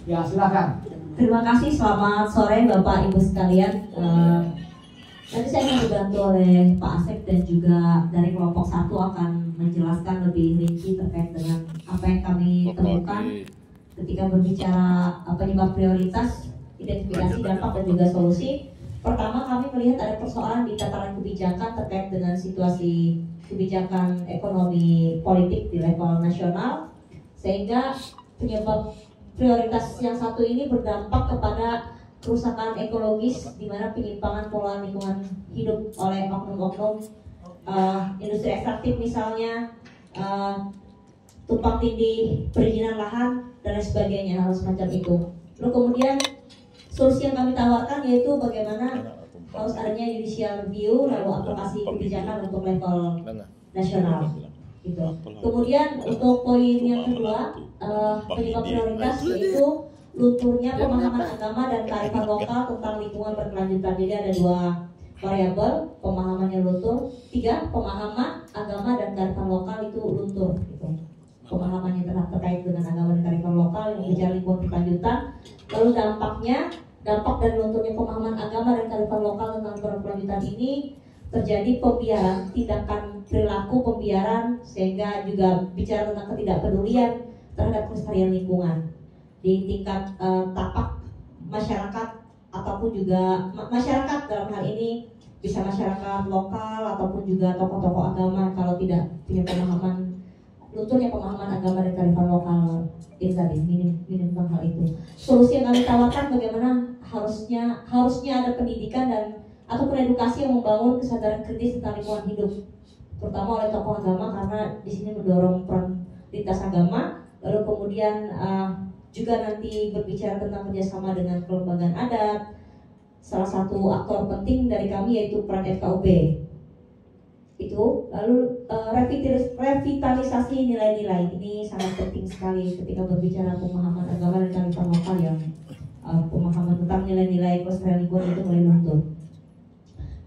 Ya, silakan. Terima kasih, selamat sore Bapak Ibu sekalian. Tadi saya akan dibantu oleh Pak Asep dan juga dari kelompok 1 akan menjelaskan lebih rinci terkait dengan apa yang kami temukan ketika berbicara penyebab prioritas, identifikasi dampak dan juga solusi. Pertama, kami melihat ada persoalan di tataran kebijakan terkait dengan situasi kebijakan ekonomi politik di level nasional, sehingga penyebab prioritas yang satu ini berdampak kepada kerusakan ekologis, di mana penyimpangan pola lingkungan hidup oleh oknum-oknum industri ekstraktif misalnya, tumpang tindih perizinan lahan dan lain sebagainya, hal semacam itu. Lalu kemudian solusi yang kami tawarkan yaitu bagaimana harus adanya judicial review, lalu aplikasi kebijakan untuk level nasional. Gitu. Kemudian untuk poin yang kedua, penyebab prioritas yaitu lunturnya pemahaman agama dan kearifan lokal tentang lingkungan berkelanjutan. Jadi ada 2 variabel, pemahamannya luntur. 3, pemahaman agama dan kearifan lokal itu luntur. Gitu. Pemahamannya terkait dengan agama dan kearifan lokal yang bicara lingkungan berkelanjutan. Lalu dampak dari lunturnya pemahaman agama dan kearifan lokal tentang berkelanjutan ini terjadi pembiaran, tindakan perilaku pembiaran, sehingga juga bicara tentang ketidakpedulian terhadap kelestarian lingkungan di tingkat tapak masyarakat ataupun juga masyarakat dalam hal ini bisa masyarakat lokal ataupun juga tokoh-tokoh agama kalau tidak punya pemahaman, lunturnya pemahaman agama dan kearifan lokal ini tadi minim tentang hal itu. Solusi yang kami tawarkan bagaimana harusnya ada pendidikan dan ataupun edukasi yang membangun kesadaran kritis tentang lingkungan hidup, terutama oleh tokoh agama, karena di sini mendorong peran lintas agama. Lalu kemudian juga nanti berbicara tentang kerjasama dengan kelembagaan adat. Salah satu aktor penting dari kami yaitu peran FKUP. Itu lalu revitalisasi nilai-nilai ini sangat penting sekali ketika berbicara pemahaman agama dan kearifan lokal yang pemahaman tentang nilai-nilai kelestarian lingkungan itu mulai luntur.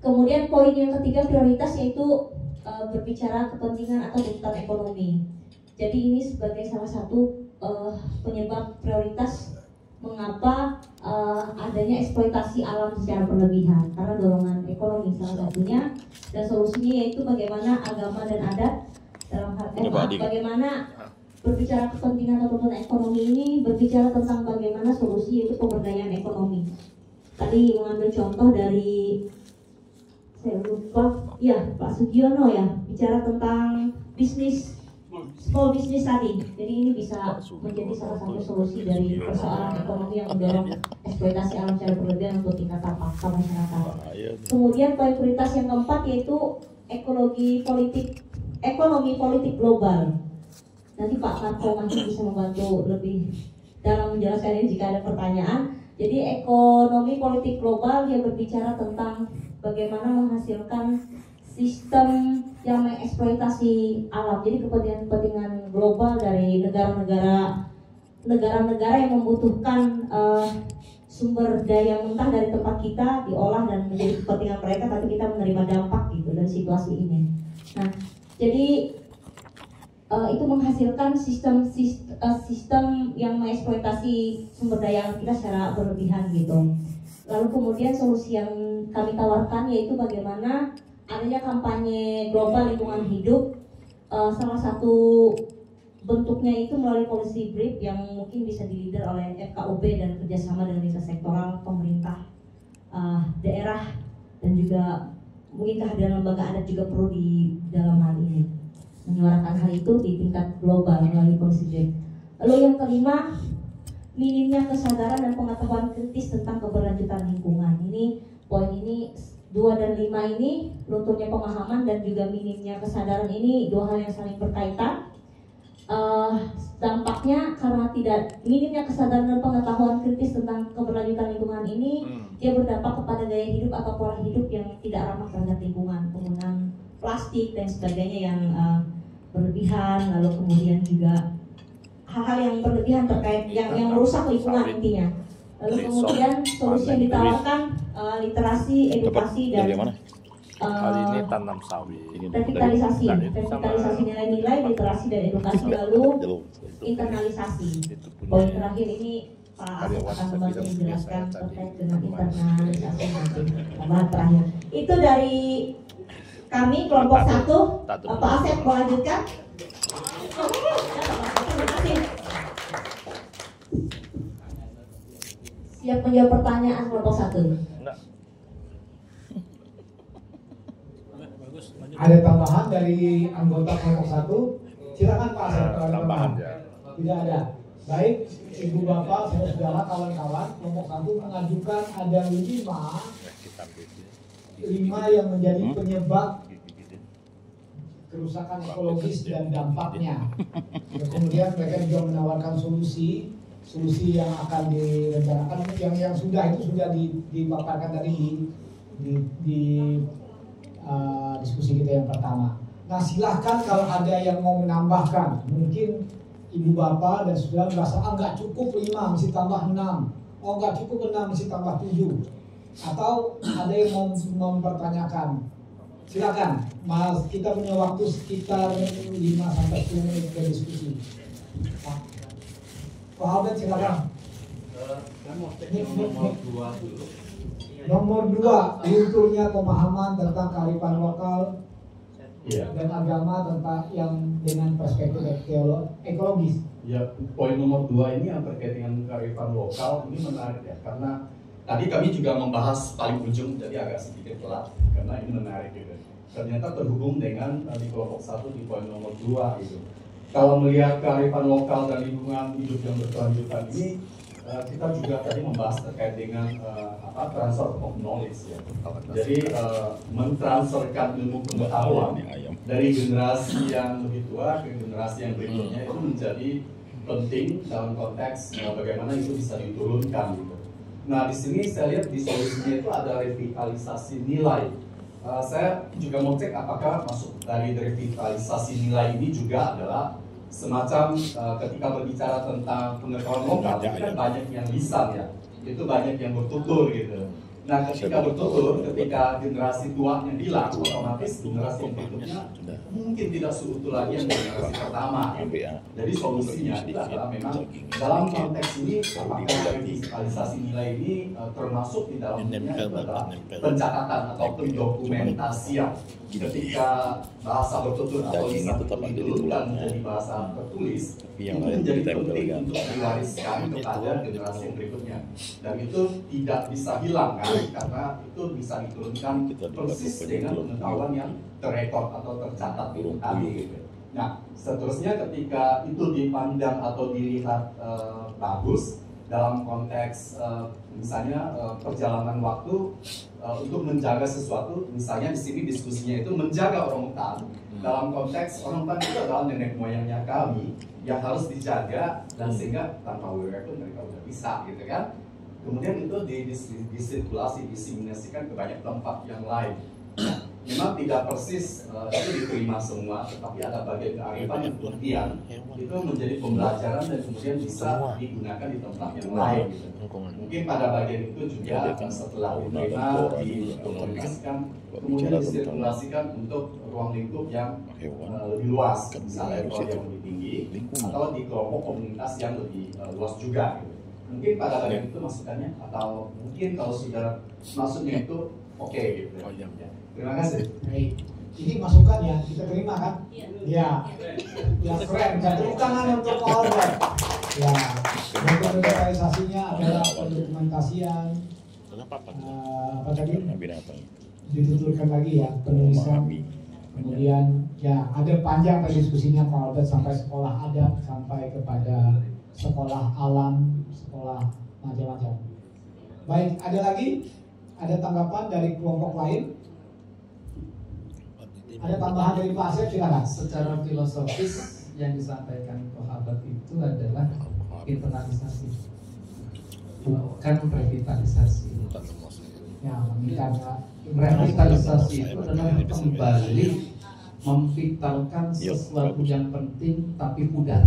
Kemudian poin yang ketiga prioritas yaitu berbicara kepentingan atau tuntutan ekonomi. Jadi ini sebagai salah satu penyebab prioritas mengapa adanya eksploitasi alam secara berlebihan, karena dorongan ekonomi salah satunya, dan solusinya yaitu bagaimana agama dan adat dalam hal bagaimana berbicara kepentingan atau tuntutan ekonomi ini berbicara tentang bagaimana solusi yaitu pemberdayaan ekonomi. Tadi mengambil contoh dari saya lupa, ya Pak Sugiono ya, bicara tentang small business tadi. Jadi ini bisa menjadi salah satu solusi dari persoalan ekonomi yang mendorong eksploitasi alam secara berlebihan untuk tingkat tapak masyarakat. Kemudian poin prioritas yang keempat yaitu ekonomi politik global. Nanti Pak Marco masih bisa membantu lebih dalam menjelaskan ini jika ada pertanyaan. Jadi ekonomi politik global yang berbicara tentang bagaimana menghasilkan sistem yang mengeksploitasi alam. Jadi kepentingan global dari negara-negara yang membutuhkan sumber daya mentah dari tempat kita diolah dan menjadi kepentingan mereka, tapi kita menerima dampak gitu dari situasi ini. Nah, jadi itu menghasilkan sistem yang mengeksploitasi sumber daya alam kita secara berlebihan gitu. Lalu kemudian solusi yang kami tawarkan yaitu bagaimana adanya kampanye global lingkungan hidup. Salah satu bentuknya itu melalui policy brief yang mungkin bisa di-leader oleh FKUP dan kerjasama dengan lintas sektoral, pemerintah daerah, dan juga mungkin kehadiran lembaga adat juga perlu di dalam hal ini, menyuarakan hal itu di tingkat global melalui policy brief. Lalu yang kelima, minimnya kesadaran dan pengetahuan kritis tentang keberlanjutan lingkungan. Ini poin ini 2 dan 5 ini, lunturnya pemahaman dan juga minimnya kesadaran ini 2 hal yang saling berkaitan. Dampaknya karena minimnya kesadaran dan pengetahuan kritis tentang keberlanjutan lingkungan ini, dia berdampak kepada gaya hidup atau pola hidup yang tidak ramah terhadap lingkungan, penggunaan plastik dan sebagainya yang berlebihan, lalu kemudian juga hal-hal yang berlebihan terkait yang merusak lingkungan intinya. Lalu kemudian solusi yang ditawarkan literasi, edukasi dan Kali ini tanam sawit. Revitalisasi nilai-nilai, literasi dan edukasi, lalu internalisasi. Poin terakhir ini Pak Asep akan membantu menjelaskan terkait dengan internalisasi nanti. Tambahan terakhir. Itu dari kami kelompok 1. Pak Asep mau lanjutkan? Terima kasih. Siap menjawab pertanyaan kelompok 1. Ada tambahan dari anggota kelompok 1? Silakan Pak Asep. Tambahan ya. Tidak ada. Baik, Ibu Bapak, saudara, kawan-kawan, kelompok 1 mengajukan ada 5 yang menjadi penyebab kerusakan ekologis dan dampaknya. Kemudian mereka juga menawarkan solusi yang akan direncanakan, yang sudah dipaparkan tadi di diskusi kita yang pertama. Nah, silahkan kalau ada yang mau menambahkan, mungkin Ibu Bapak dan saudara merasa nggak cukup 5, mesti tambah 6. Oh, nggak cukup 6, mesti tambah 7. Atau ada yang mau mempertanyakan. Silakan, Mas, kita punya waktu sekitar 5-10 menit ke diskusi. Pak Albert, silakan. Nomor 2, kulturnya pemahaman tentang kearifan lokal dan agama tentang yang dengan perspektif ekologis. Ya, poin nomor 2 ini yang terkait dengan kearifan lokal ini menarik ya, karena tadi kami juga membahas paling ujung, jadi agak sedikit telat karena ini menarik gitu. Ternyata terhubung dengan di kelompok 1 di poin nomor 2 gitu. Kalau melihat kearifan lokal dan lingkungan hidup yang berkelanjutan ini, kita juga tadi membahas terkait dengan transfer of knowledge ya. Jadi mentransferkan ilmu pengetahuan dari generasi yang lebih tua ke generasi yang berikutnya itu menjadi penting dalam konteks bagaimana itu bisa diturunkan gitu. Nah, di sini saya lihat di solusinya itu ada revitalisasi nilai. Saya juga mau cek apakah masuk dari revitalisasi nilai ini juga adalah semacam ketika berbicara tentang pengetahuan lokal, itu kan banyak yang lisan ya, itu banyak yang bertutur gitu. Nah, ketika bertutur, ketika generasi tuanya hilang, otomatis generasi yang berikutnya mungkin tidak seutuh lagi yang generasi pertama. Jadi solusinya itu adalah memang dalam konteks ini, apakah revitalisasi nilai ini termasuk di dalamnya itu adalah pencatatan atau pendokumentasian. Ketika bahasa bertutur atau lisan diturunkan menjadi bahasa tertulis, itu menjadi penting untuk diwariskan kepada generasi yang berikutnya. Dan itu tidak bisa hilang kan, karena itu bisa diturunkan persis dengan pengetahuan yang terekod atau tercatat itu tadi gitu. Nah, seterusnya ketika itu dipandang atau dilihat bagus dalam konteks misalnya perjalanan waktu untuk menjaga sesuatu, misalnya di sini diskusinya itu menjaga orangutan. Dalam konteks orangutan itu adalah nenek moyangnya kami yang harus dijaga, dan sehingga tanpa WWF pun mereka udah bisa gitu kan. Kemudian itu disirkulasi, diseminasikan ke banyak tempat yang lain. Memang tidak persis itu diterima semua, tetapi ada bagian kearifan yang kemudian itu menjadi pembelajaran dan kemudian bisa digunakan di tempat yang lain gitu. Mungkin pada bagian itu juga setelah diterima, dikomunikasikan, kemudian disirkulasikan untuk ruang lingkup yang lebih luas, misalnya level yang lebih tinggi atau di kelompok komunitas yang lebih luas juga gitu. Mungkin pada bagian itu masukannya, atau mungkin kalau sudah masuknya itu oke gitu. Terima kasih. Baik. Ini masukan ya, kita terima kan? Ya. Ya, keren. Tepuk tangan untuk Pak Albert. Ya. Revitalisasinya adalah pendokumentasian. Apa tadi? Dituturkan lagi ya, penulisan. Kemudian ya ada panjang tadi diskusinya Pak Albert, sampai sekolah adat, sampai kepada sekolah alam, sekolah macam-macam. Baik, ada lagi? Ada tanggapan dari kelompok lain? Ada tambahan dari Pak Asep, silakan. Secara filosofis yang disampaikan Pak Albert itu adalah internalisasi, bukan revitalisasi. Ya, karena Revitalisasi itu adalah kembali memvitalkan sesuatu yang penting tapi pudar.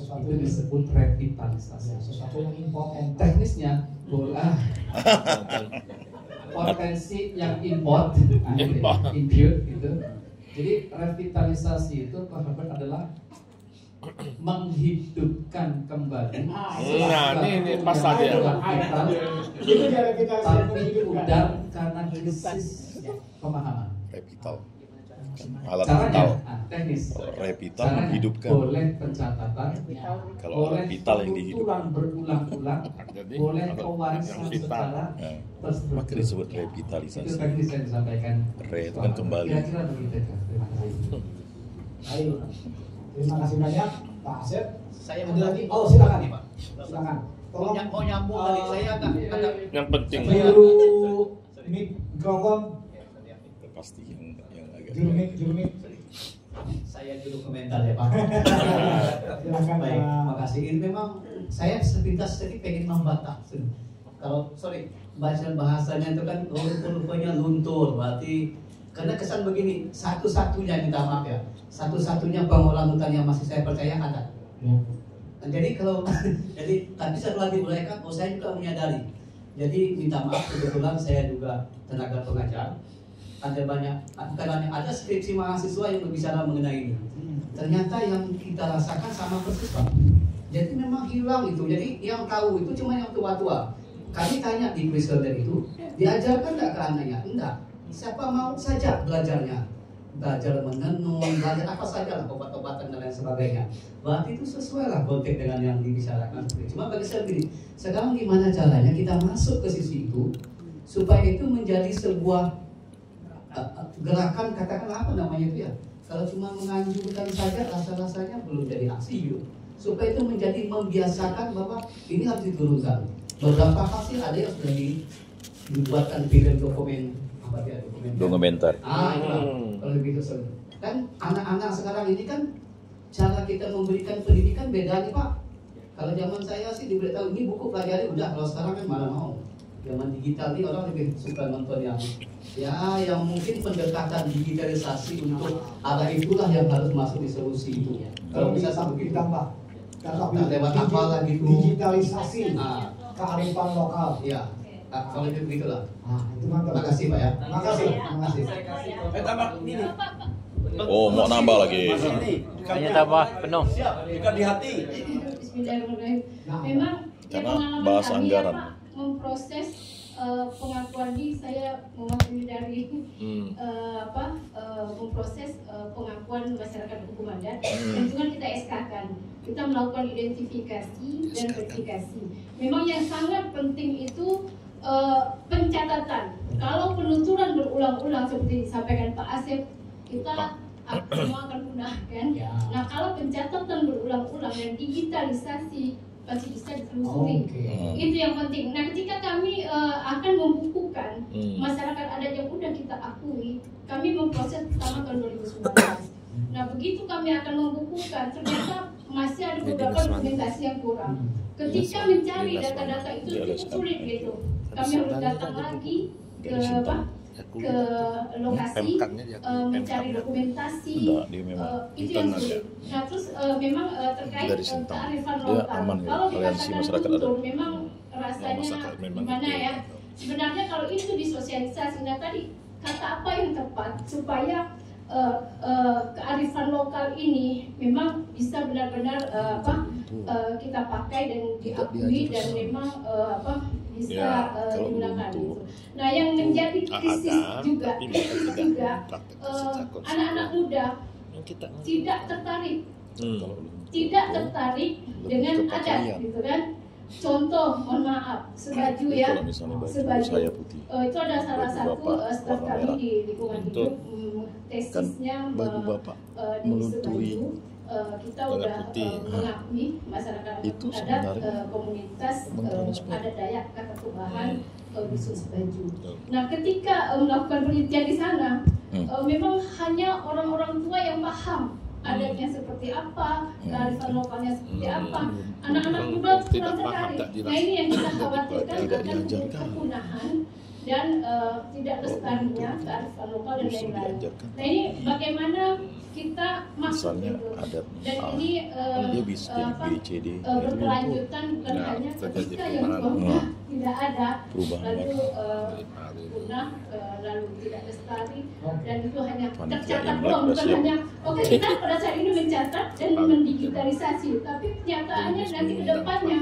Itu disebut revitalisasi. Sesuatu yang important. Teknisnya bola potensi yang import gitu. Jadi revitalisasi itu adalah menghidupkan kembali. Nah, ini pas tadi ya. Itu cara kita Tapi menghidupkan. pudar karena krisis pemahaman. Revital. Alat Caranya, vital. teknis. Revital Caranya, menghidupkan. boleh pencatatan, Kalau boleh alat vital yang dihidupkan, penuturan berulang-ulang, Jadi boleh alat pewarisan yang vital. secara ya, terstruktur. maka disebut Itu revitalisasi. teknis yang disampaikan. Re itu kan kembali. Kira-kira begitu kan. Terima kasih. Baik. Terima kasih banyak Pak Asep. Saya Ada lagi? Oh, silakan nih Pak. Silakan. Tolong Mau nyambung tadi saya agak yang penting juru mikrofon, Pasti yang agak juru mic. saya juru komentar ya Pak. Silakan. Baik, terima kasih. Ini memang saya sepintas tadi pengen membantah. Kalau bacaan bahasanya itu kan rupanya luntur, berarti karena kesan begini, satu-satunya minta maaf ya, satu-satunya pengelola hutan yang masih saya percaya ada. Ya. Jadi kalau tapi satu lagi mereka, saya juga menyadari. Jadi minta maaf, kebetulan saya juga tenaga pengajar. Ada ada skripsi mahasiswa yang berbicara mengenai ini. Ternyata yang kita rasakan sama persis Pak. Jadi memang hilang itu. Jadi yang tahu itu cuma yang tua-tua. Kami tanya di presenter itu, diajarkan nggak ke anaknya? Enggak. Siapa mau saja belajarnya. Belajar menenun, belajar apa saja lah, obat-obatan dan lain sebagainya. Berarti itu sesuai lah konteks dengan yang dibicarakan. Cuma bagi saya begini, sekarang gimana caranya kita masuk ke sisi itu supaya itu menjadi sebuah gerakan, katakanlah apa namanya itu ya. Kalau cuma menganjurkan saja rasa-rasanya belum jadi aksi gitu. Supaya itu menjadi membiasakan bahwa ini harus diturunkan. Beberapa hasil ada yang sudah dibuatkan film dokumen apa dia dokumenter. Itulah kalau begitu kan anak-anak sekarang ini kan cara kita memberikan pendidikan beda nih Pak. Kalau zaman saya sih diberitahu ini buku pelajari udah, kalau sekarang kan mana mau. Zaman digital ini orang lebih suka nonton yang mungkin pendekatan digitalisasi untuk arah itulah yang harus masuk di solusi itu. Kalau bisa begitu ditambah lewat apa lagi digitalisasi Nah, kearifan lokal. iya. Kalau begitulah. Nah, itu mantap. Terima kasih Pak ya. Terima kasih. Tambah ini. Oh, mau nambah lagi. hanya tambah penuh. Bukan di hati. Bismillahirrahmanirrahim. Memang Karena pengalaman bahas kami anggaran. ya, Pak, memproses pengakuan ini saya mewakili dari memproses pengakuan masyarakat hukum adat dan juga kita SK-kan. Kita melakukan identifikasi dan verifikasi. Memang yang sangat penting itu pencatatan. Kalau penuturan berulang-ulang seperti disampaikan Pak Asep, kita semua akan punah kan. Nah kalau pencatatan berulang-ulang dan digitalisasi pasti bisa ditelusuri. Itu yang penting. Nah ketika kami akan membukukan masyarakat adat yang sudah kita akui, kami memproses pertama tahun 2019. Nah begitu kami akan membukukan, ternyata masih ada beberapa dokumentasi yang kurang. Ketika mencari data-data itu cukup sulit gitu. Kami harus datang lagi ke lokasi mencari dokumentasi, itu yang sulit. Nah terus memang terkait kearifan lokal. Kalau dikatakan luntur, memang rasanya gimana ya? Sebenarnya kalau itu disosialisasi, nah tadi kata apa yang tepat supaya kearifan lokal ini memang bisa benar-benar kita pakai dan diakui dan memang bisa digunakan gitu. Nah yang menjadi krisis juga anak-anak muda tidak tertarik dengan adat gitu kan. Contoh, mohon maaf, sebaju ya, sebaju itu ada salah satu staf kami di lingkungan hidup tesisnya di sebaju. Kita udah mengakui masyarakat adat komunitas adat Dayak Kata Tubahan dusun Sebaju. Nah ketika melakukan penelitian di sana memang hanya orang-orang tua yang paham adatnya seperti apa, kearifan lokalnya seperti apa. Anak-anak muda kurang tertarik. Nah ini yang kita khawatirkan akan kepunahan dan tidak lestarinya kearifan lokal dan lain-lain. Nah ini bagaimana kita masuk gitu. Dan ini berkelanjutan bukan hanya ketika yang bawah tidak ada, Perubahan lalu punah, lalu tidak lestari, dan itu hanya tercatat doang, bukan hanya oke kita pada saat ini mencatat dan mendigitalisasi, tapi kenyataannya nanti ke depannya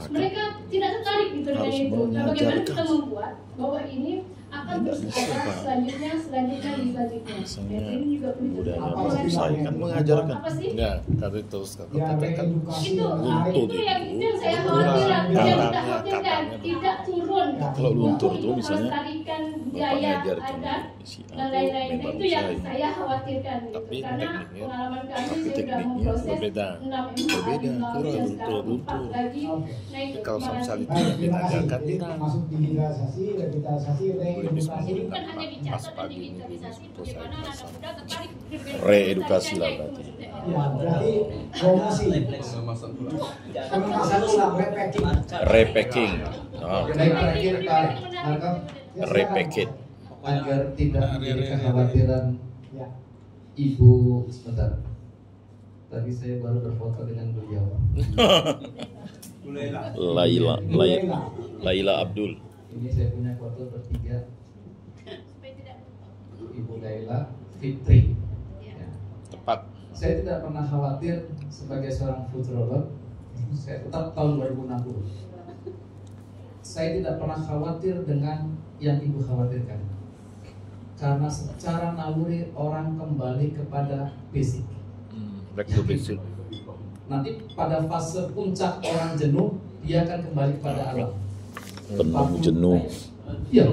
mereka tidak tertarik gitu dengan itu. Nah, bagaimana kita membuat bahwa ini akan terus ada selanjutnya. Dan ini juga kan mengajarkan. apa sih? Enggak, kata terus kata Ya, tapi kan itu yang saya khawatirkan, yang kita khawatirkan tidak turun. Kalau luntur tuh untuk misalnya melestarikan Bapak budaya ngajarkan adat si A dan tuh lain-lain. memang Itu yang usaha. saya khawatirkan gitu. Tapi Karena tekniknya- pengalaman kami Tapi saya sudah tekniknya memproses berbeda. 6 MA Berbeda, dan kurang sekarang 4 lagi. Nah itu Kalau sama kemarin. sekali Baik, terima kasih. diajarkan Jadi kita masuk digitalisasi, revitalisasi, reedukasi. Jadi bukan hanya Pas dicatat dan pagi ini digitalisasi, terus saya bagaimana anak pasang. muda tertarik Reedukasi lah berarti. Ya, berarti promosi, pengemasan ulang, repacking. Repacking. Oh, Terakhir Pak Markom, Ya, silakan. repackage. agar tidak menjadi kekhawatiran Ya. Ibu sebentar. Tadi saya baru berfoto dengan beliau. Laila Abdul. Ini saya punya foto bertiga. Ibu Laila Fitri. Ya. tepat. Saya tidak pernah khawatir sebagai seorang futurolog. Saya tetap tahun 2060. Saya tidak pernah khawatir dengan yang ibu khawatirkan. Karena secara naluri orang kembali kepada basic. Back to basic. Nanti pada fase puncak orang jenuh, dia akan kembali kepada alam. Penuh jenuh. Iya.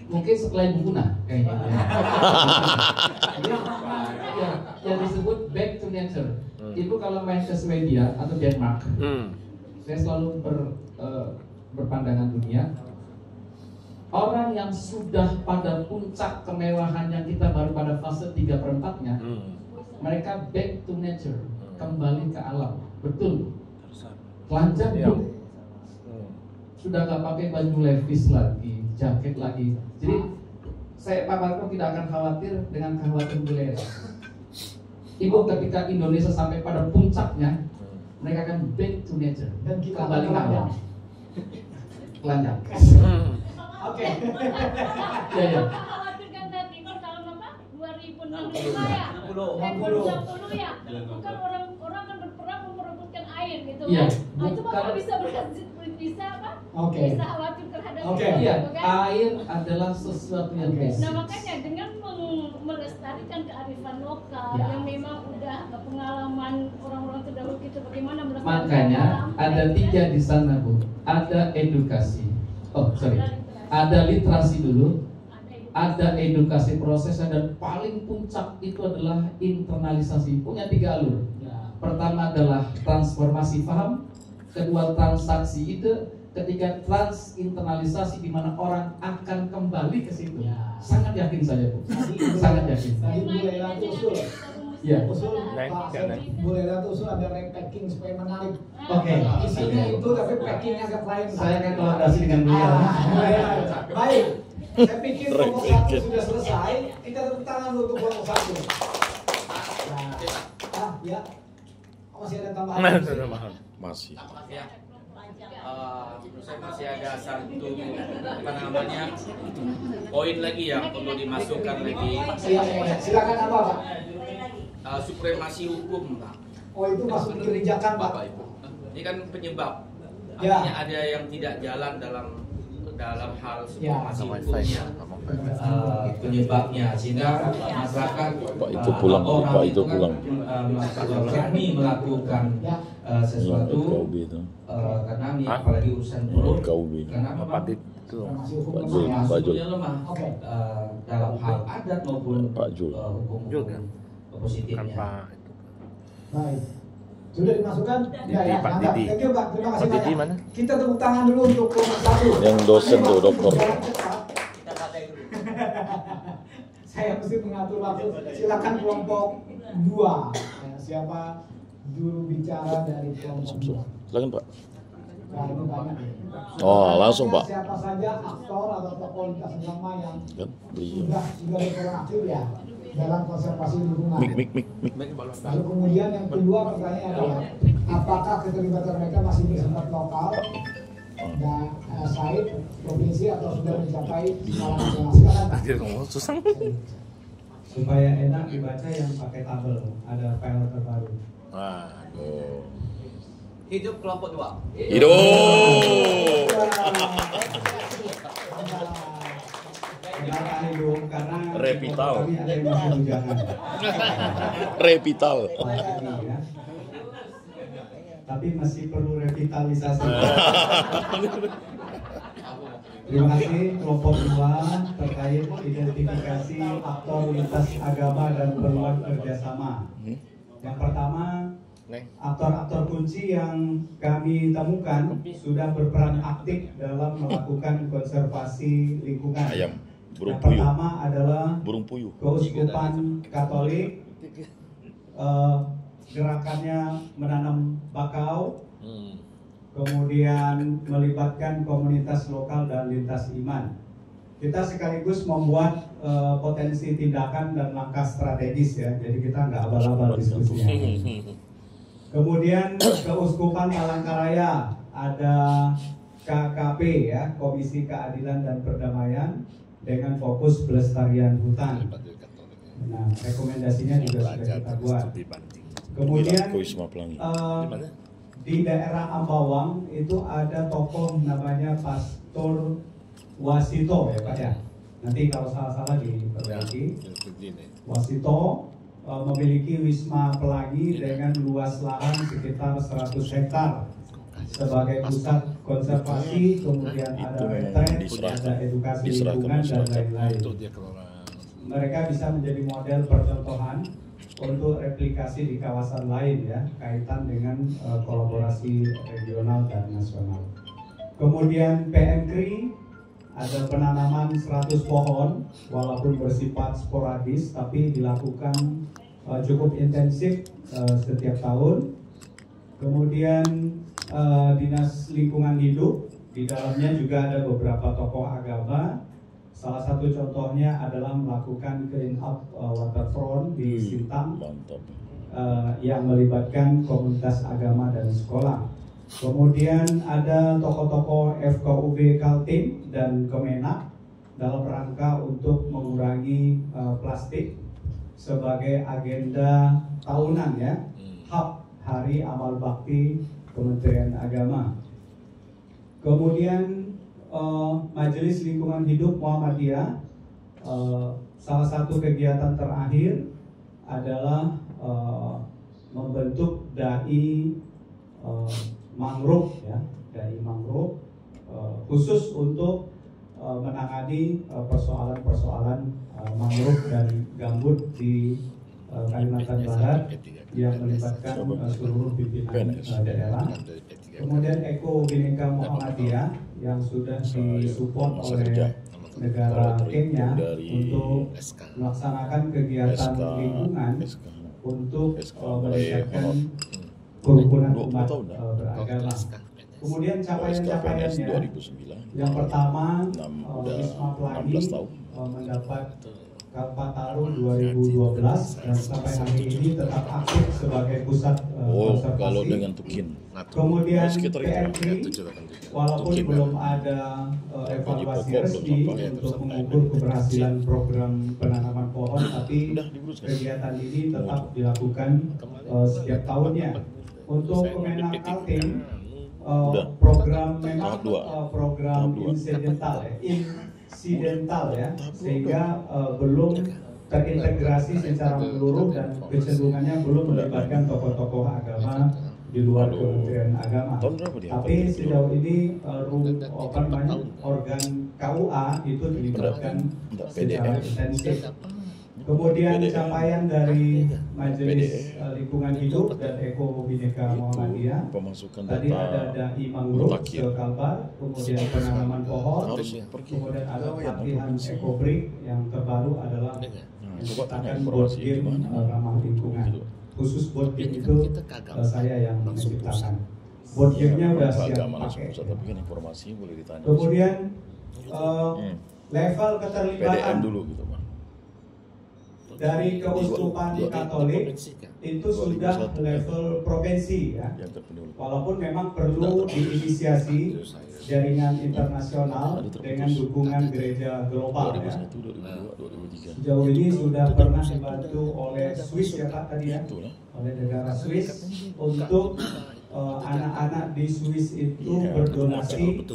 Mungkin setelah ibu punah kayaknya. Ya, yang disebut back to nature. Ibu kalau main ke Swedia atau Denmark, saya selalu berpandangan dunia. Orang yang sudah pada puncak kemewahan yang kita baru pada fase 3/4-nya, mereka back to nature, kembali ke alam. Betul. Telanjang Iya. tuh. Sudah nggak pakai baju levis lagi, jaket lagi. Jadi saya Pak Marco tidak akan khawatir dengan kekhawatiran beliau. Ibu ketika Indonesia sampai pada puncaknya, mereka akan back to nature, Dan kita kembali ke alam. Telanjang. Oke. Ya ya. Khawatirkan tadi kalau apa 2065 ya, 2060 ya, bukan orang akan berperang memperebutkan air gitu kan? Iya, Nah, itu bukan. Bapak bisa apa? Oke. Bisa khawatir terhadap Oke. itu, Iya, kan? air adalah sesuatu yang Oke. basic. Nah makanya dengan melestarikan kearifan lokal Ya. yang memang udah pengalaman orang-orang terdahulu kita bagaimana melestarikan Makanya alam, ada 3 di sana Bu. Ada edukasi. Ada literasi dulu, ada edukasi proses, dan paling puncak itu adalah internalisasi. Punya 3 alur. Pertama adalah transformasi paham, kedua transaksi ide, ketiga transinternalisasi di mana orang akan kembali ke situ. Sangat yakin saya Bu. Sangat yakin. Tadi Bu Lela tuh usul. Iya. Usul Naik, Pak ya, naik. Bu Lela tuh usul ada repacking supaya menarik. Oke. Isinya itu tapi packingnya ke klien. Saya akan kolaborasi dengan beliau. Baik. Saya pikir kelompok 1 sudah selesai. Kita tepuk tangan untuk kelompok 1. Ya. Oh, masih ada tambahan? Masih. Ya. Menurut saya masih ada satu apa namanya poin lagi yang perlu dimasukkan lagi. Silakan apa Pak? Supremasi hukum, Pak. Oh itu masuk kebijakan Pak. Bapak Ibu. Ini kan penyebab. Ya. Artinya ada yang tidak jalan dalam hal Ya. supremasi hukumnya. Penyebabnya sehingga masyarakat Pak itu pulang, orang Pak itu kan, pulang. berani melakukan sesuatu KUB itu. karena ini apalagi urusan buruh. KUB. Karena memang Itu. Masih hukum Pak Jul. lemah. Pak Jul. hukumnya lemah Oke. dalam hal adat maupun Pak Jul. hukum Jul, kan? positifnya. Tanpa itu. Baik. Sudah dimasukkan? Ya, ya. Pak Mantap. Didi. Thank you Pak. Terima kasih Pak Didi banyak. mana? Kita tepuk tangan dulu untuk kelompok 1. Yang dosen tuh, dokter. Saya mesti mengatur waktu. Silakan kelompok 2. Siapa juru bicara dari kelompok 2? Silakan Pak. Nah, ini banyak. Oh, langsung, Pak. Siapa saja aktor atau tokoh lintas drama yang Kan beliau. sudah berperan aktif ya. dalam konservasi lingkungan. Mik. Lalu kemudian yang kedua pertanyaan adalah apakah keterlibatan mereka masih bersifat lokal dan site, provinsi atau sudah mencapai skala nasional? Silakan. Akhir ngomong susah. Supaya enak dibaca yang pakai tabel, ada file terbaru. Waduh. Hidup kelompok 2. Hidup. Kenapa hidup? Karena Revital. kami ada yang masih bujangan. Revital. Ya. Tapi masih perlu revitalisasi. Terima kasih kelompok 2 terkait identifikasi aktor lintas agama dan peluang kerjasama. Yang pertama, aktor-aktor kunci yang kami temukan sudah berperan aktif dalam melakukan konservasi lingkungan. Yang pertama adalah Keuskupan Katolik, gerakannya menanam bakau, kemudian melibatkan komunitas lokal dan lintas iman. Kita sekaligus membuat potensi tindakan dan langkah strategis ya, jadi kita nggak abal-abal diskusinya. Kemudian Keuskupan Palangkaraya ada KKP ya, Komisi Keadilan dan Perdamaian dengan fokus pelestarian hutan. Nah, rekomendasinya juga sudah kita buat. Kemudian di daerah Ambawang itu ada tokoh namanya Pastor Wasito ya Pak ya. Nanti kalau salah-salah diperbaiki. Wasito memiliki wisma pelangi dengan luas lahan sekitar 100 hektar sebagai pusat konservasi, kemudian ada retret, ada edukasi lingkungan dan lain-lain. Mereka bisa menjadi model percontohan untuk replikasi di kawasan lain ya, kaitan dengan kolaborasi regional dan nasional. Kemudian PMKRI ada penanaman 100 pohon walaupun bersifat sporadis tapi dilakukan cukup intensif setiap tahun. Kemudian Dinas Lingkungan Hidup, di dalamnya juga ada beberapa tokoh agama. Salah satu contohnya adalah melakukan clean up waterfront di Sintang yang melibatkan komunitas agama dan sekolah. Kemudian ada tokoh-tokoh FKUB Kaltim dan Kemenak dalam rangka untuk mengurangi plastik sebagai agenda tahunan ya, HAB, Hari Amal Bakti Kementerian Agama. Kemudian Majelis Lingkungan Hidup Muhammadiyah, salah satu kegiatan terakhir adalah membentuk dai mangrove ya, dai mangrove khusus untuk menangani persoalan-persoalan mangrove dan gambut di Kalimantan Barat yang melibatkan seluruh pimpinan daerah. Kemudian Eko Bhinneka Muhammadiyah yang sudah disupport oleh negara Kenya untuk melaksanakan kegiatan lingkungan untuk meningkatkan kerukunan umat beragama. Kemudian capaian-capaiannya, yang pertama Wisma Pelangi mendapat Kalpataru 2012 dan sampai hari ini tetap aktif sebagai pusat konservasi. Kalau dengan Tukin. Kemudian PMKRI, walaupun belum ada evaluasi resmi untuk mengukur keberhasilan program penanaman pohon, tapi kegiatan ini tetap dilakukan setiap tahunnya. Untuk Kemenak Kaltim, program memang program insidental ya, sehingga belum terintegrasi secara menyeluruh dan kecenderungannya belum melibatkan tokoh-tokoh agama di luar Kementerian Agama. Tapi sejauh ini organ KUA itu dilibatkan secara intensif. Kemudian capaian dari Majelis Lingkungan Hidup dan Eko Bhinneka Muhammadiyah, tadi ada dai mangrove ke Kalbar, kemudian penanaman pohon, kemudian ada pelatihan ekobrik, yang terbaru adalah menciptakan board game ramah lingkungan. Khusus board game itu saya yang menciptakan. Board game-nya udah siap pakai. Kemudian level keterlibatan PDM dulu gitu, Pak. dari keuskupan Katolik itu sudah level provinsi ya. Walaupun memang perlu diinisiasi jaringan internasional dengan dukungan gereja global ya. Sejauh ini sudah pernah dibantu oleh Swiss ya Pak tadi ya, oleh negara Swiss untuk anak-anak di Swiss itu berdonasi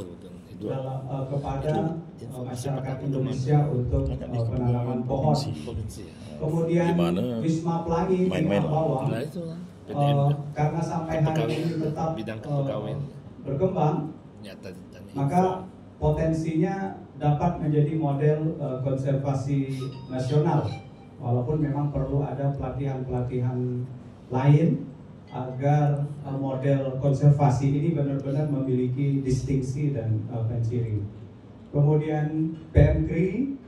kepada masyarakat Indonesia untuk penanaman pohon. Kemudian Wisma Pelangi di bawah, karena sampai hari ini tetap berkembang, maka potensinya dapat menjadi model konservasi nasional. Walaupun memang perlu ada pelatihan-pelatihan lain agar model konservasi ini benar-benar memiliki distingsi dan ciri. Kemudian PMKRI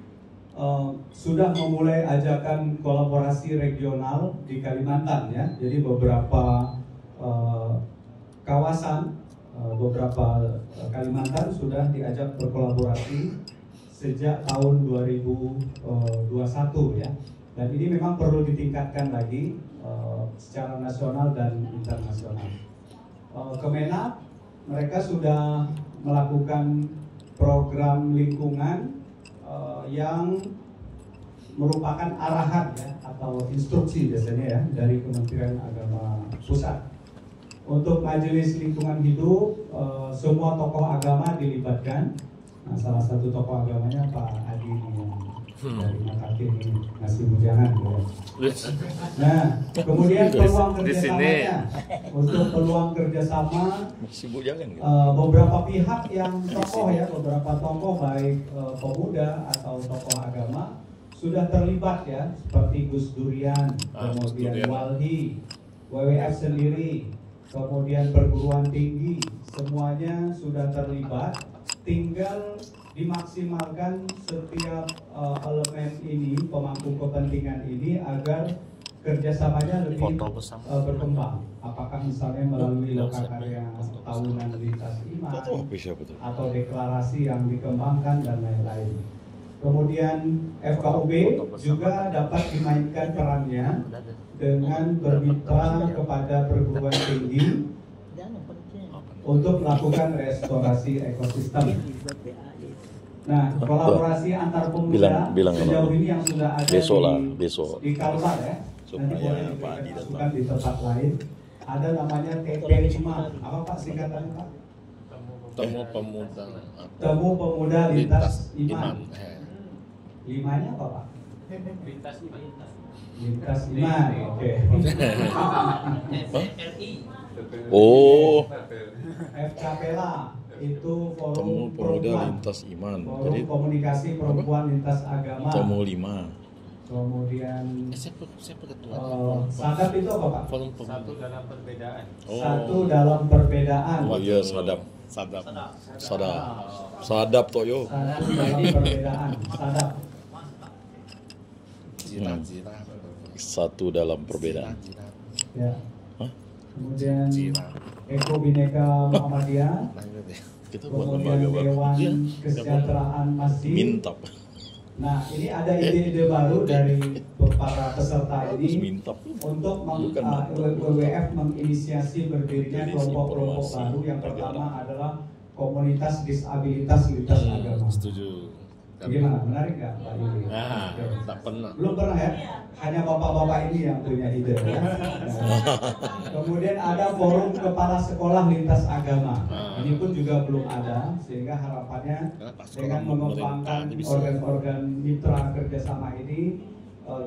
sudah memulai ajakan kolaborasi regional di Kalimantan ya. Jadi beberapa kawasan, beberapa Kalimantan sudah diajak berkolaborasi sejak tahun 2021 ya. Dan ini memang perlu ditingkatkan lagi secara nasional dan internasional. Kemenak mereka sudah melakukan program lingkungan yang merupakan arahan ya, atau instruksi biasanya ya dari Kementerian Agama Pusat. Untuk Majelis Lingkungan Hidup semua tokoh agama dilibatkan. Nah, salah satu tokoh agamanya Pak Adi dari Makassar ini ngasih bujangan ya. Nah, kemudian peluang kerjasamanya untuk peluang kerjasama beberapa pihak yang tokoh ya, beberapa tokoh baik pemuda atau tokoh agama sudah terlibat ya, seperti Gus Durian, kemudian Walhi, WWF sendiri, kemudian perguruan tinggi, semuanya sudah terlibat. Tinggal dimaksimalkan setiap elemen ini, pemangku kepentingan ini agar kerjasamanya lebih berkembang. Apakah misalnya melalui lokakarya tahunan lintas iman atau deklarasi yang dikembangkan dan lain-lain. Kemudian FKUB juga dapat dimainkan perannya dengan bermitra kepada perguruan tinggi untuk melakukan restorasi ekosistem. Nah, kolaborasi antar pemuda sejauh ini yang sudah ada di Kalbar ya, nanti boleh dimasukkan di tempat lain. Ada namanya TP5, apa Pak singkatannya Pak? Temu Pemuda Lintas Iman. Limanya apa Pak? Lintas Iman, oke. Oh. FKPLA itu forum pemuda lintas iman. Forum komunikasi perempuan lintas agama. Temu 5. Kemudian siapa ketua? Sadap itu apa Pak? Satu dalam perbedaan. Satu dalam perbedaan. Oh iya, sadap toyo. Sadap dalam perbedaan. Sadap. Satu dalam perbedaan. Ya. Kemudian Eko Bhinneka Muhammadiyah. Kemudian Dewan Kesejahteraan Masjid. Mintap. Nah, ini ada ide-ide baru dari para peserta ini untuk WWF menginisiasi berdirinya kelompok-kelompok baru. Yang pertama adalah komunitas disabilitas lintas agama. Setuju. Gimana? Menarik nggak Pak Yuli? Nah, tak pernah. Belum pernah ya? Hanya bapak-bapak ini yang punya ide ya. Kemudian ada forum kepala sekolah lintas agama. Ini pun juga belum ada, sehingga harapannya dengan mengembangkan organ-organ mitra kerjasama ini,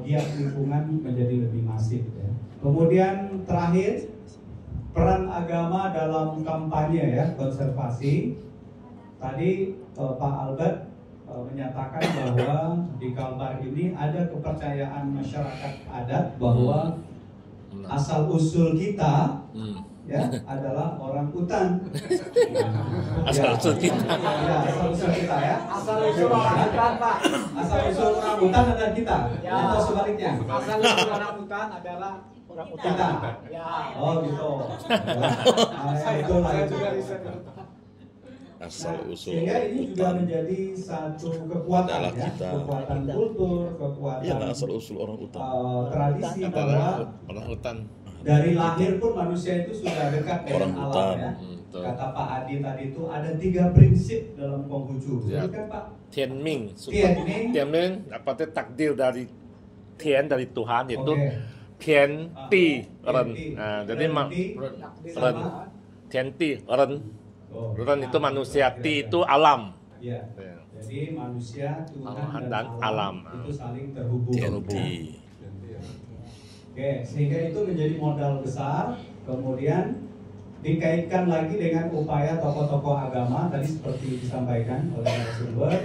giat lingkungan menjadi lebih masif ya. Kemudian terakhir, peran agama dalam kampanye ya, konservasi. Tadi Pak Albert menyatakan bahwa di Kalbar ini ada kepercayaan masyarakat adat bahwa asal usul kita ya adalah orang utan. Asal usul kita. Ya, asal usul kita ya. Asal usul orang utan Pak. Asal usul orang utan adalah kita. Atau sebaliknya. Asal usul orang utan adalah orang utan. Kita. Ya. Oh gitu. Saya juga riset. Asal usul sehingga ini juga menjadi satu kekuatan adalah ya, kita. kekuatan kultur, kekuatan Iya, asal usul orang hutan. tradisi bahwa Orang hutan. dari lahir pun manusia itu sudah dekat dengan Orang alam hutan. ya. Betul. Kata Pak Adi tadi itu ada 3 prinsip dalam Konghucu. Ya. Jadi kan Pak Tianming. Tianming. Tianming apa itu takdir dari Tian dari Tuhan itu Oke. Tian Ti Ren. Ti. Nah, jadi mak Ren Ren sama Tian Ti Ren. Ren itu manusia, Ti itu alam. ya. Ya. Jadi manusia, Tuhan Dan alam. itu saling terhubung. TNT. Oke, sehingga itu menjadi modal besar. Kemudian dikaitkan lagi dengan upaya tokoh-tokoh agama tadi seperti disampaikan oleh narasumber,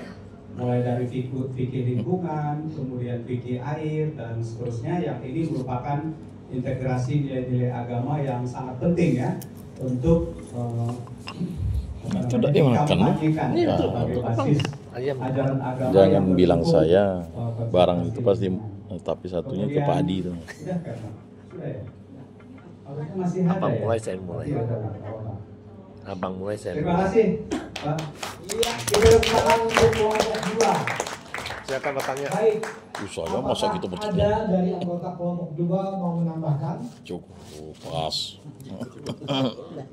mulai dari fikih lingkungan, kemudian fikih air dan seterusnya, yang ini merupakan integrasi nilai-nilai agama yang sangat penting ya untuk Tidak dimakan, dikampanyekan ya. sebagai basis ajaran agama. Jangan yang bilang mendukung, saya konservasi. barang itu pasti, tapi satunya itu Pak Adi itu. Sudah kan? Sudah ya? Harusnya masih ada Abang ya? mulai, saya mulai. Masih ada, nggak apa-apa. Abang mulai saya. Terima kasih, Pak. Iya, kita gunakan untuk kelompok 2. Silakan bertanya. Baik. Saya masa gitu Apakah bertanya. ada dari anggota kelompok 2 mau menambahkan? Cukup pas.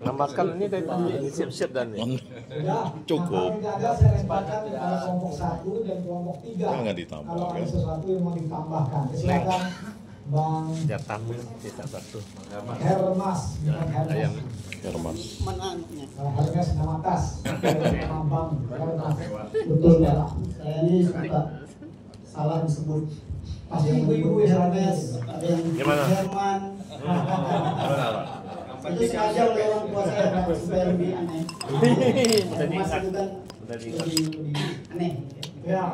Nambahkan ini dari tadi ini siap-siap dan ini. Sudah. Cukup. Nah, kalau tidak ada, saya responkan kepada kelompok 1 dan kelompok 3. Jangan ditambah, Kalau ada kan? sesuatu yang mau ditambahkan, silakan Bang Jatamu tidak satu. Hermas, bukan Ayam. Hermas. Hermas. Hermes nama atas. Nama Bang Hermas. Betul Pak. Saya ini suka salah disebut. Pasti ibu-ibu ya Hermes, ada yang Gimana? Herman. Itu sengaja oleh orang tua saya Pak, supaya lebih aneh. Hermas itu kan lebih aneh. Ya.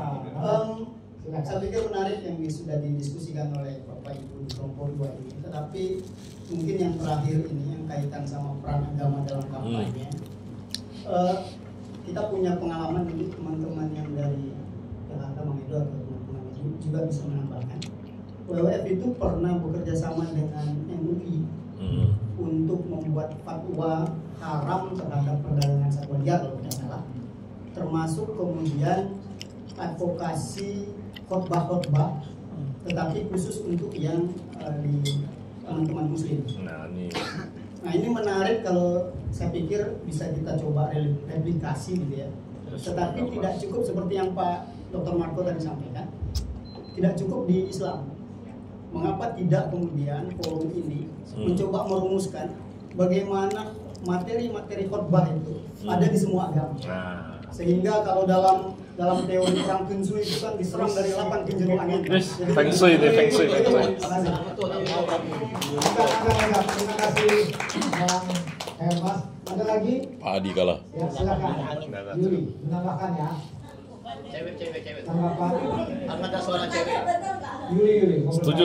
Saya pikir menarik yang sudah didiskusikan oleh Bapak Ibu di kelompok 2 ini. Tetapi mungkin yang terakhir ini yang kaitan sama peran agama dalam kampanye. Kita punya pengalaman ini, teman-teman yang dari Jakarta, Bang Edo atau teman-teman juga bisa menambahkan. WWF itu pernah bekerja sama dengan MUI untuk membuat fatwa haram terhadap perdagangan satwa liar kalau tidak salah. Termasuk kemudian advokasi khotbah-khotbah, tetapi khusus untuk yang di teman-teman muslim. Nah ini menarik, kalau saya pikir bisa kita coba replikasi gitu ya. Tetapi tidak cukup seperti yang Pak Dr. Marco tadi sampaikan, tidak cukup di Islam. Mengapa tidak kemudian forum ini mencoba merumuskan bagaimana materi-materi khotbah itu ada di semua agama. Sehingga kalau dalam teori perang Feng Shui itu kan diserang dari 8 penjuru angin. Feng Shui nih, Feng Shui. Terima kasih Bang Hermas. Ada lagi? Pak Adi kalah. Ya silakan. Yuli menambahkan ya. Cewek. Tanggapan. Harus ada suara cewek. Yuli. Setuju.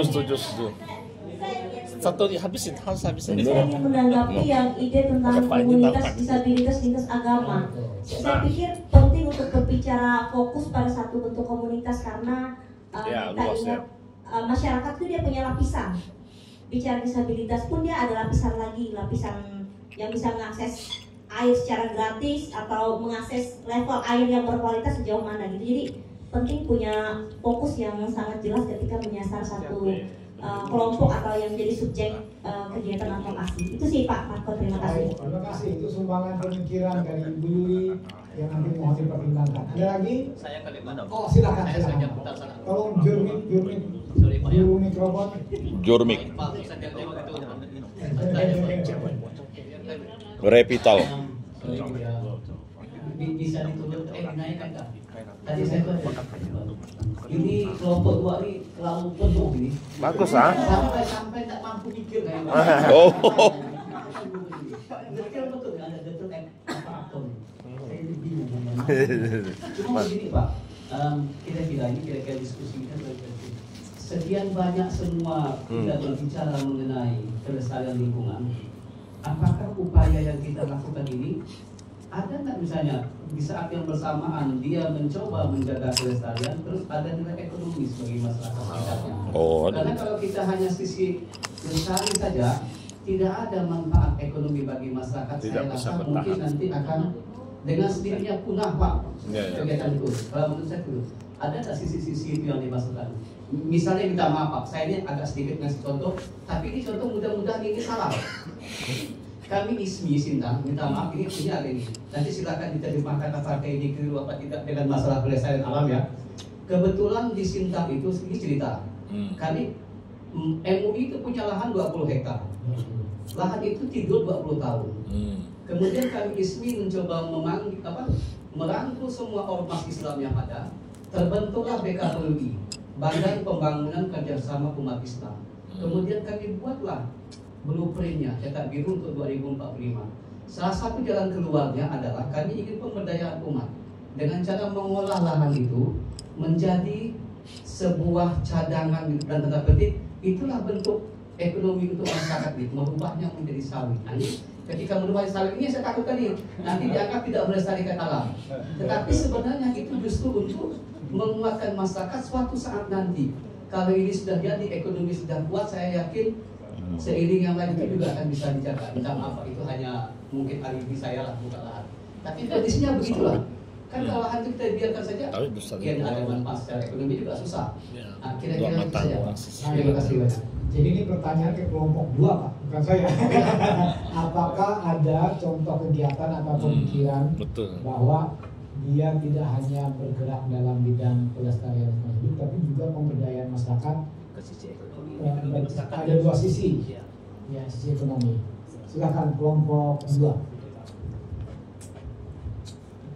Satu habisin, harus habisin. Saya ingin menanggapi yang ide tentang komunitas disabilitas lintas agama. Saya pikir penting untuk berbicara fokus pada satu bentuk komunitas karena kita ingat masyarakat itu dia punya lapisan. Bicara disabilitas pun dia ada lapisan lagi, lapisan yang bisa mengakses air secara gratis atau mengakses level air yang berkualitas sejauh mana gitu. Jadi penting punya fokus yang sangat jelas ketika menyasar satu kelompok atau yang menjadi subjek kegiatan advokasi. Itu sih Pak Marco, terima kasih. Terima kasih, itu sumbangan pemikiran dari Ibu Yuli yang nanti mohon dipertimbangkan. Ada lagi? Saya kali mana? Oh silakan. Tolong juru mikrofon. Jurmik. Repital. Bisa ditunjuk dinaikkan kak? Tadi saya tuh ini kelompok 2 ini terlalu penuh ini. Bagus ah. Sampai tak mampu mikir kayak Oh. Betul ada betul apa saya bingung. Cuma begini Pak, kira-kira ini kira-kira diskusi kita berarti sekian banyak semua kita berbicara mengenai kelestarian lingkungan. Apakah upaya yang kita lakukan ini ada nggak misalnya di saat yang bersamaan dia mencoba menjaga kelestarian, terus ada nilai ekonomis bagi masyarakat sekitarnya? Oh, Karena kalau kita hanya sisi lestari saja, tidak ada manfaat ekonomi bagi masyarakat. Tidak Saya bisa rasa bertahan. mungkin nanti akan dengan sendirinya punah Pak kegiatan itu. Kalau menurut saya dulu ada nggak sisi-sisi itu yang dimasukkan? Misalnya minta maaf Pak, saya ini agak sedikit ngasih contoh, tapi ini contoh mudah-mudahan ini salah. Kami ISMI Sintang minta maaf ini punya ini. Nanti silakan diterjemahkan apakah ini keliru apa tidak dengan masalah pelestarian alam ya. Kebetulan di Sintang itu ini cerita. Kami MUI itu punya lahan 20 hektar. Lahan itu tidur 20 tahun. Kemudian kami ISMI mencoba merangkul semua ormas Islam yang ada. Terbentuklah BKPUI, Badan Pembangunan Kerjasama Umat Islam. Kemudian kami buatlah blueprintnya, cetak biru untuk 2045. Salah satu jalan keluarnya adalah kami ingin pemberdayaan umat dengan cara mengolah lahan itu menjadi sebuah cadangan dan tanda petik. Itulah bentuk ekonomi untuk masyarakat itu, merubahnya menjadi sawit. Ketika merubah sawit ini saya takut tadi nanti dianggap tidak melestarikan alam. Tetapi sebenarnya itu justru untuk menguatkan masyarakat suatu saat nanti. Kalau ini sudah jadi, ekonomi sudah kuat, saya yakin seiring yang lain itu juga akan bisa dijaga. Minta maaf, itu hanya mungkin alibi saya lah, bukan lahan. Tapi kondisinya begitulah. Kan kalau lahan itu kita biarkan saja, kian ada manfaat secara ekonomi juga susah. Nah, kira-kira itu saja. Terima kasih banyak. Jadi ini pertanyaan ke kelompok 2 Pak, bukan saya. Apakah ada contoh kegiatan atau pemikiran bahwa dia tidak hanya bergerak dalam bidang pelestarian lingkungan hidup, tapi juga pemberdayaan masyarakat ke sisi ekonomi. Ada 2 sisi, ya sisi ekonomi. Silakan kelompok 2.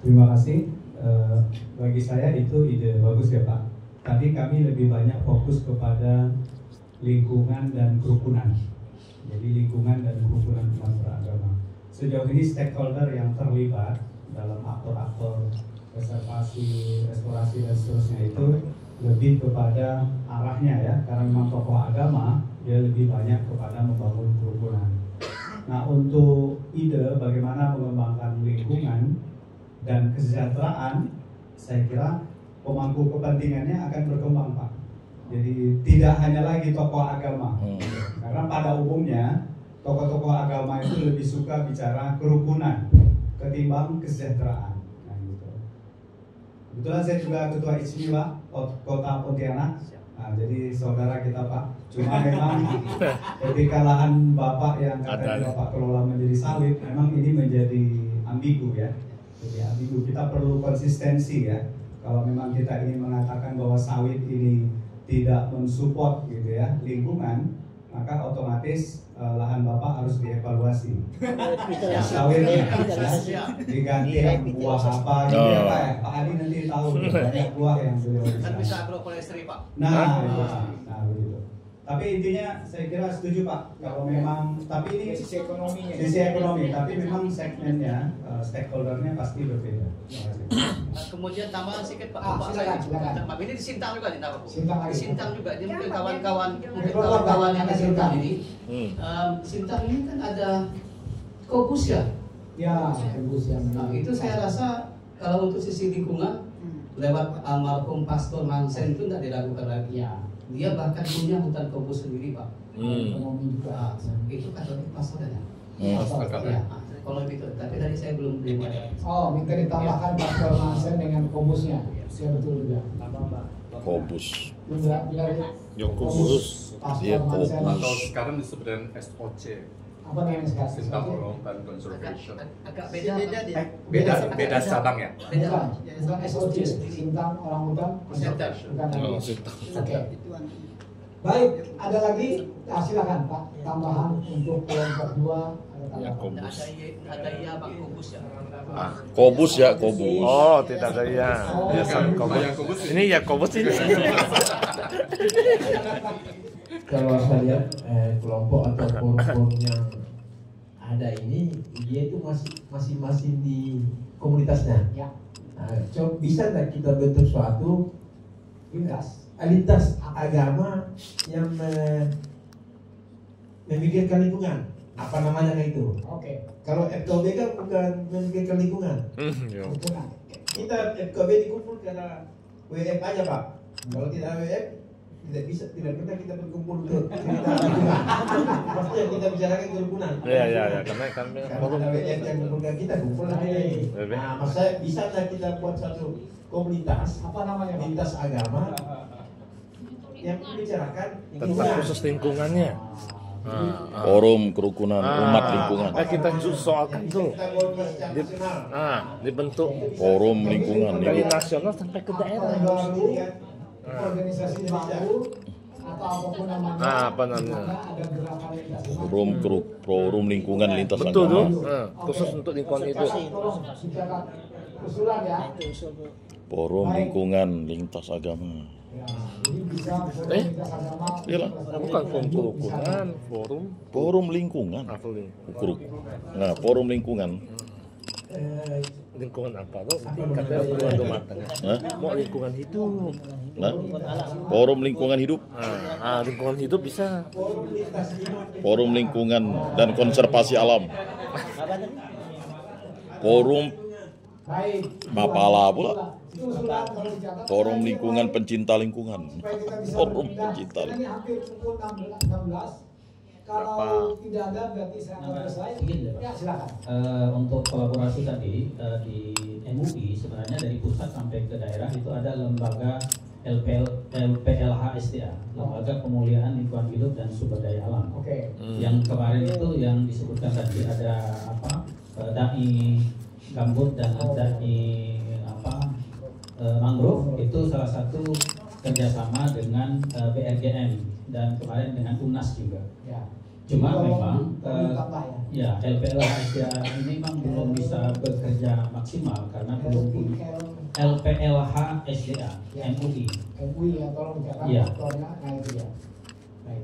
Terima kasih. Bagi saya itu ide bagus ya Pak. Tapi kami lebih banyak fokus kepada lingkungan dan kerukunan. Jadi lingkungan dan kerukunan umat beragama. Sejauh ini stakeholder yang terlibat dalam aktor-aktor konservasi, restorasi dan seterusnya itu lebih kepada arahnya ya, karena memang tokoh agama dia lebih banyak kepada membangun kerukunan. Nah, untuk ide bagaimana mengembangkan lingkungan dan kesejahteraan, saya kira pemangku kepentingannya akan berkembang Pak. Jadi tidak hanya lagi tokoh agama, karena pada umumnya tokoh-tokoh agama itu lebih suka bicara kerukunan ketimbang kesejahteraan. Nah, gitu. Kebetulan saya juga ketua ISMI Pak, Kota Pontianak. Nah, jadi saudara kita Pak. Cuma memang ketika lahan Bapak yang katanya Bapak kelola menjadi sawit, memang ini menjadi ambigu ya. Jadi ambigu, kita perlu konsistensi ya. Kalau memang kita ingin mengatakan bahwa sawit ini tidak mensupport gitu ya lingkungan, maka otomatis lahan Bapak harus dievaluasi. Sawitnya diganti yang buah apa gitu ya Pak ya. Pak Adi nanti tahu banyak buah yang beliau kan bisa agroforestry Pak. Nah begitu. Tapi intinya saya kira setuju Pak. Kalau memang, tapi ini sisi ekonominya. Sisi ekonomi, tapi memang segmennya, stakeholdernya pasti berbeda. Kemudian tambahan sedikit Pak. Silakan. Ini di Sintang juga nih Pak. Di Sintang juga. Jadi mungkin kawan-kawan yang di Sintang ini, Sintang ini kan ada Kobus ya. Ya, Kobus yang. Nah, itu saya rasa kalau untuk sisi lingkungan lewat almarhum Pastor Hansen itu tidak diragukan lagi ya. Dia bahkan punya hutan Kobus sendiri Pak. Ekonomi juga. Itu Katolik pastornya. Ya. Kalau gitu, tapi tadi saya belum ada. Oh, minta ditambahkan Pastor Hansen dengan Kobusnya. Saya betul juga. Kobus. Ya Kobus. Iya Kobus. Atau sekarang disebut dengan SOC. Apa namanya sekarang? Sintang Orangutan Conservation. Agak beda beda cabang ya. Bukan SOC, Sintang Orangutan Conservation. Oke. Baik, ada lagi? Silakan Pak. Tambahan untuk kelompok 2. Ya Kobus. Ada ya Pak Kobus ya. Kobus ya Kobus. Oh, tidak ada ya. Biasa Kobus. Ini ya Kobus ini. Kalau saya lihat kelompok atau forum yang ada ini, dia itu masing-masing di komunitasnya. Ya. So, bisa nggak kita bentuk suatu lintas agama yang memikirkan lingkungan? Apa namanya kayak itu? Oke. Kalau FKB kan bukan memikirkan lingkungan. Kita FKB dikumpul karena WF aja Pak. Kalau tidak WF, tidak pernah kita berkumpul untuk cerita kerukunan. Maksudnya kita bicarakan kerukunan. Iya, karena ada yang mengumpulkan kita kumpul lagi. Nah, maksudnya bisa kita buat satu komunitas, apa namanya? Lintas agama yang membicarakan tentang khusus lingkungannya. Forum kerukunan umat lingkungan. Kita soalkan tuh. Dibentuk forum lingkungan dari nasional sampai ke daerah. Organisasi baru atau apapun namanya. Apa namanya? Ada gerakan Forum lingkungan lintas betul agama. Khusus untuk lingkungan itu. Tolong dicatat usulan ya. Forum lingkungan lintas agama. Iya, bukan forum kerukunan, forum lingkungan. Nah, forum lingkungan. Lingkungan apa lo? Katanya forum matanya. Mau lingkungan hidup. Nah, forum lingkungan hidup. Lingkungan hidup bisa. Forum lingkungan dan konservasi alam. Forum Mapala pula. Forum lingkungan pencinta lingkungan. Forum pencinta lingkungan. Ini hampir pukul 16. Kalau tidak ada berarti saya akan selesai. Ya silakan. Untuk kolaborasi tadi di MUI sebenarnya dari pusat sampai ke daerah itu ada lembaga LPLH-SDA, Lembaga Pemulihan Lingkungan Hidup dan Sumber Daya Alam. Yang kemarin itu yang disebutkan tadi ada dai gambut dan dai mangrove, itu salah satu kerjasama dengan BRGM dan kemarin dengan UNAS juga. Cuma memang LPLH-SDA ini memang belum bisa bekerja maksimal karena belum punya LPLH-SDA MUI. MUI ya, tolong dicatat faktornya. Nah itu ya. Baik.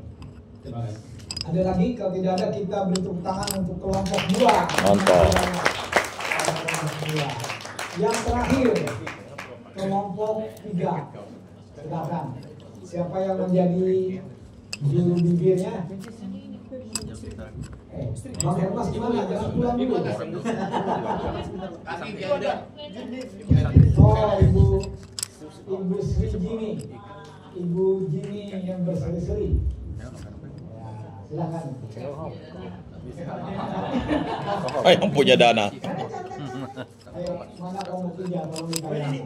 Terima kasih. Ada lagi, kalau tidak ada kita beri tepuk tangan untuk kelompok 2. Mantap. Yang terakhir kelompok 3. Silakan. Siapa yang menjadi juru bibirnya? Bang Hermas gimana? Jangan pulang dulu. Ibu Sri Jini. Ibu Jini yang berseri-seri. Silakan. Yang punya dana. Ayo, mana kamu kerja? Tolong ditayangkan.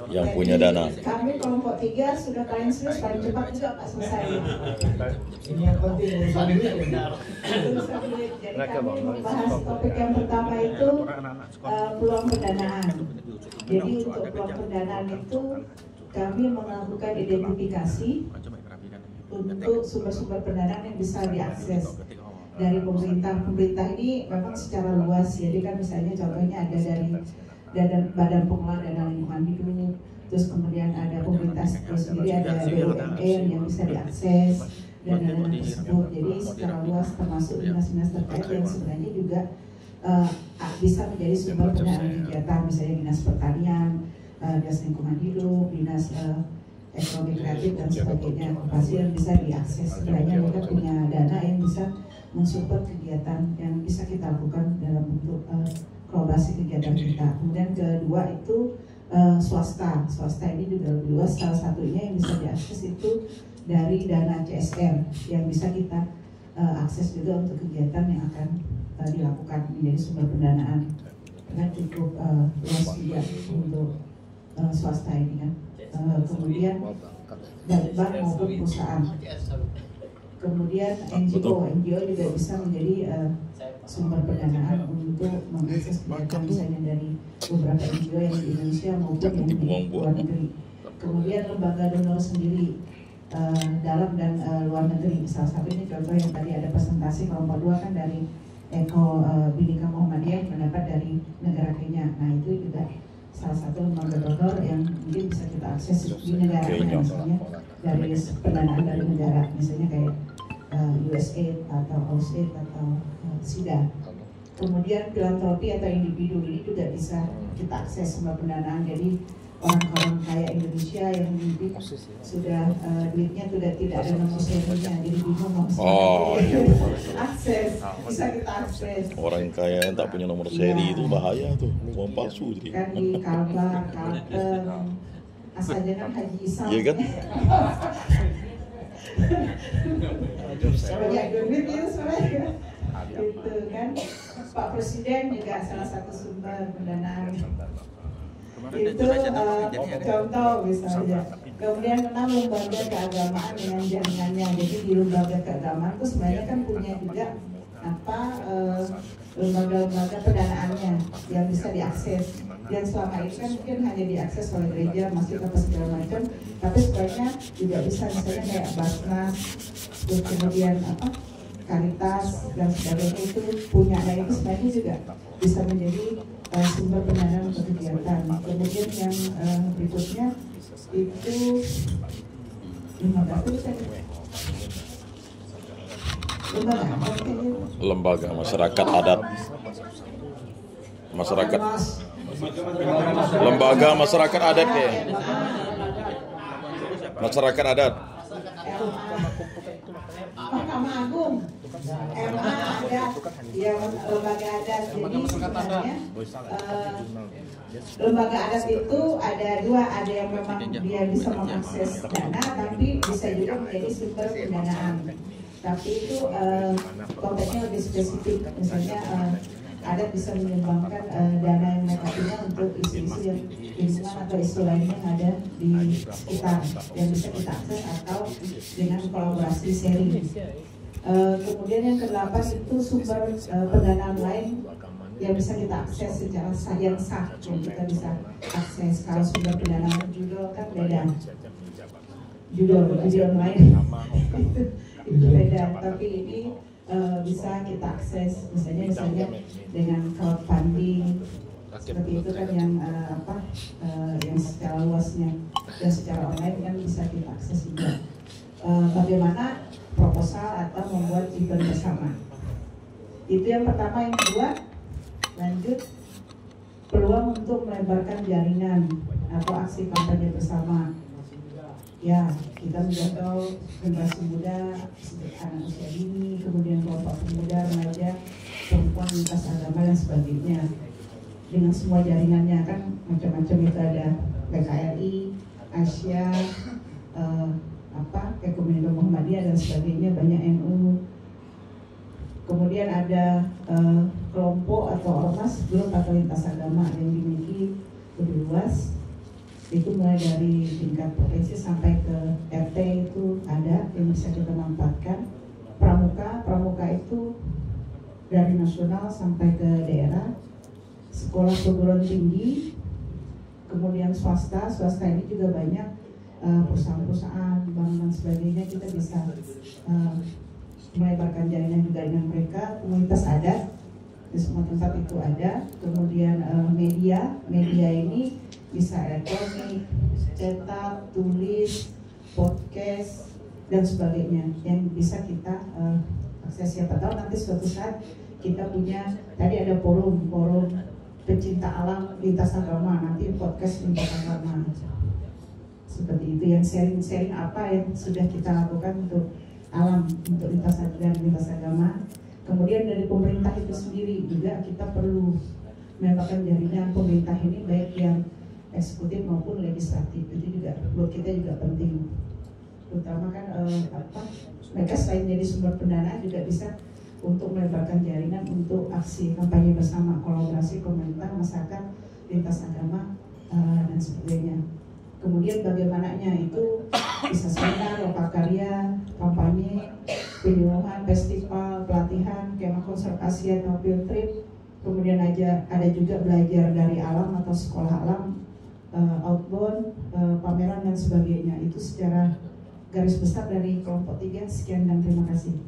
Yang punya dana. Kami kelompok 3 sudah paling serius, paling cepat juga Pak selesai. Ini yang penting urusan duit. Jadi kami membahas topik yang pertama itu peluang pendanaan. Jadi untuk peluang pendanaan itu kami melakukan identifikasi untuk sumber-sumber pendanaan yang bisa diakses dari pemerintah. Pemerintah ini memang secara luas, jadi kan misalnya contohnya ada dari Badan Pengelola Dana Lingkungan Hidup, terus kemudian ada pemerintah sendiri, ada BUMN yang bisa diakses dan dana tersebut. Jadi secara luas termasuk dinas-dinas terkait yang sebenarnya juga bisa menjadi sumber pendanaan kegiatan, misalnya dinas pertanian, dinas lingkungan hidup, dinas ekonomi kreatif dan sebagainya, pasti yang bisa diakses. Sebenarnya mereka punya dana yang bisa mensupport kegiatan yang bisa kita lakukan dalam bentuk kolaborasi kegiatan kita. Kemudian kedua itu swasta ini juga lebih luas. Salah satunya yang bisa diakses itu dari dana CSR yang bisa kita akses juga untuk kegiatan yang akan dilakukan menjadi sumber pendanaan. Karena cukup luas juga untuk swasta ini kan. Kemudian dari bank maupun perusahaan. Kemudian NGO juga bisa menjadi sumber pendanaan untuk mengakses kegiatan misalnya dari beberapa NGO yang di Indonesia maupun yang di luar negeri. Kemudian lembaga donor sendiri dalam dan luar negeri. Salah satunya contoh yang tadi ada presentasi kelompok 2 kan dari Eko Bhinneka Muhammadiyah yang mendapat dari negara Kenya. Nah itu juga salah satu lembaga donor yang mungkin bisa kita akses di negara Kenya, misalnya dari pendanaan dari negara, misalnya kayak USAID atau USAID atau SIDA. Kemudian filantropi atau individu ini juga bisa kita akses sumber pendanaan. Jadi orang-orang kaya Indonesia yang mungkin sudah duitnya sudah tidak ada nomor serinya, jadi bingung mau akses bisa kita akses. Orang kaya yang tak punya nomor seri itu bahaya tuh, uang palsu jadi. Kan di Kalbar, Kalteng, asalnya kan Haji Isam. Iya kan? Banyak duit itu sebenarnya. Gitu kan. Pak Presiden juga salah satu sumber pendanaan. Itu contoh misalnya. Kemudian 6 lembaga keagamaan dengan jaringannya. Jadi di lembaga keagamaan itu sebenarnya kan punya juga lembaga-lembaga pendanaannya yang bisa diakses. Dan selama ini kan mungkin hanya diakses oleh gereja, masjid atau segala macam. Tapi sebenarnya juga bisa misalnya kayak Basnas, terus kemudian Caritas dan sebagainya itu punya. Nah itu sebenarnya juga bisa menjadi sumber pendanaan untuk kegiatan. Kemudian yang berikutnya itu lembaga masyarakat adat, lembaga masyarakat adat ya, masyarakat adat. Mahkamah Agung, MA adat, yang lembaga adat. Jadi sebenarnya lembaga adat itu ada dua, ada yang memang dia bisa mengakses dana, tapi bisa juga menjadi sumber pendanaan. Tapi itu konteksnya lebih spesifik, misalnya adat bisa menyumbangkan dana yang mereka punya untuk isu-isu yang lingkungan atau isu lainnya yang ada di sekitar yang bisa kita akses atau dengan kolaborasi sharing. Kemudian yang ke-8 itu sumber pendanaan lain yang bisa kita akses secara yang sah, yang kita bisa akses. Kalau sumber pendanaan judul kan beda, judul lain itu beda, tapi ini bisa kita akses, misalnya dengan crowdfunding seperti itu kan yang yang secara luasnya dan secara online kan bisa kita akses juga. Bagaimana proposal atau membuat event bersama, itu yang pertama. Yang kedua, lanjut peluang untuk melebarkan jaringan atau aksi kampanye bersama. Ya, kita menjangkau generasi muda, anak usia dini, kemudian kelompok pemuda, remaja, perempuan, lintas agama dan sebagainya. Dengan semua jaringannya kan macam-macam, itu ada PKRI, Asia, Ekumenik Muhammadiyah dan sebagainya, banyak NU. Kemudian ada kelompok atau ormas grup atau lintas agama yang dimiliki lebih luas. Itu mulai dari tingkat provinsi sampai ke RT itu ada yang bisa kita manfaatkan. Pramuka itu dari nasional sampai ke daerah. Sekolah perguruan tinggi, kemudian swasta ini juga banyak, perusahaan-perusahaan, bank dan sebagainya. Kita bisa melebarkan jaringan juga dengan mereka. Komunitas adat di semua tempat itu ada. Kemudian media ini bisa elektronik, cetak, tulis, podcast dan sebagainya yang bisa kita akses. Siapa tahu nanti suatu saat kita punya, tadi ada forum pecinta alam lintas agama, nanti podcast lintas agama seperti itu, yang sharing apa yang sudah kita lakukan untuk alam, untuk lintas agama. Kemudian dari pemerintah itu sendiri juga kita perlu mendapatkan jaringan pemerintah ini, baik yang eksekutif maupun legislatif. Itu juga buat kita juga penting, terutama kan mereka selain jadi sumber pendanaan juga bisa untuk melebarkan jaringan untuk aksi kampanye bersama, kolaborasi pemerintah, masyarakat, lintas agama dan sebagainya. Kemudian bagaimananya itu bisa seminar, lokal karya, kampanye, penyuluhan, festival, pelatihan, kemah konservasi atau field trip. Kemudian ada juga belajar dari alam atau sekolah alam, outbound, pameran dan sebagainya. Itu secara garis besar dari kelompok 3. Sekian dan terima kasih.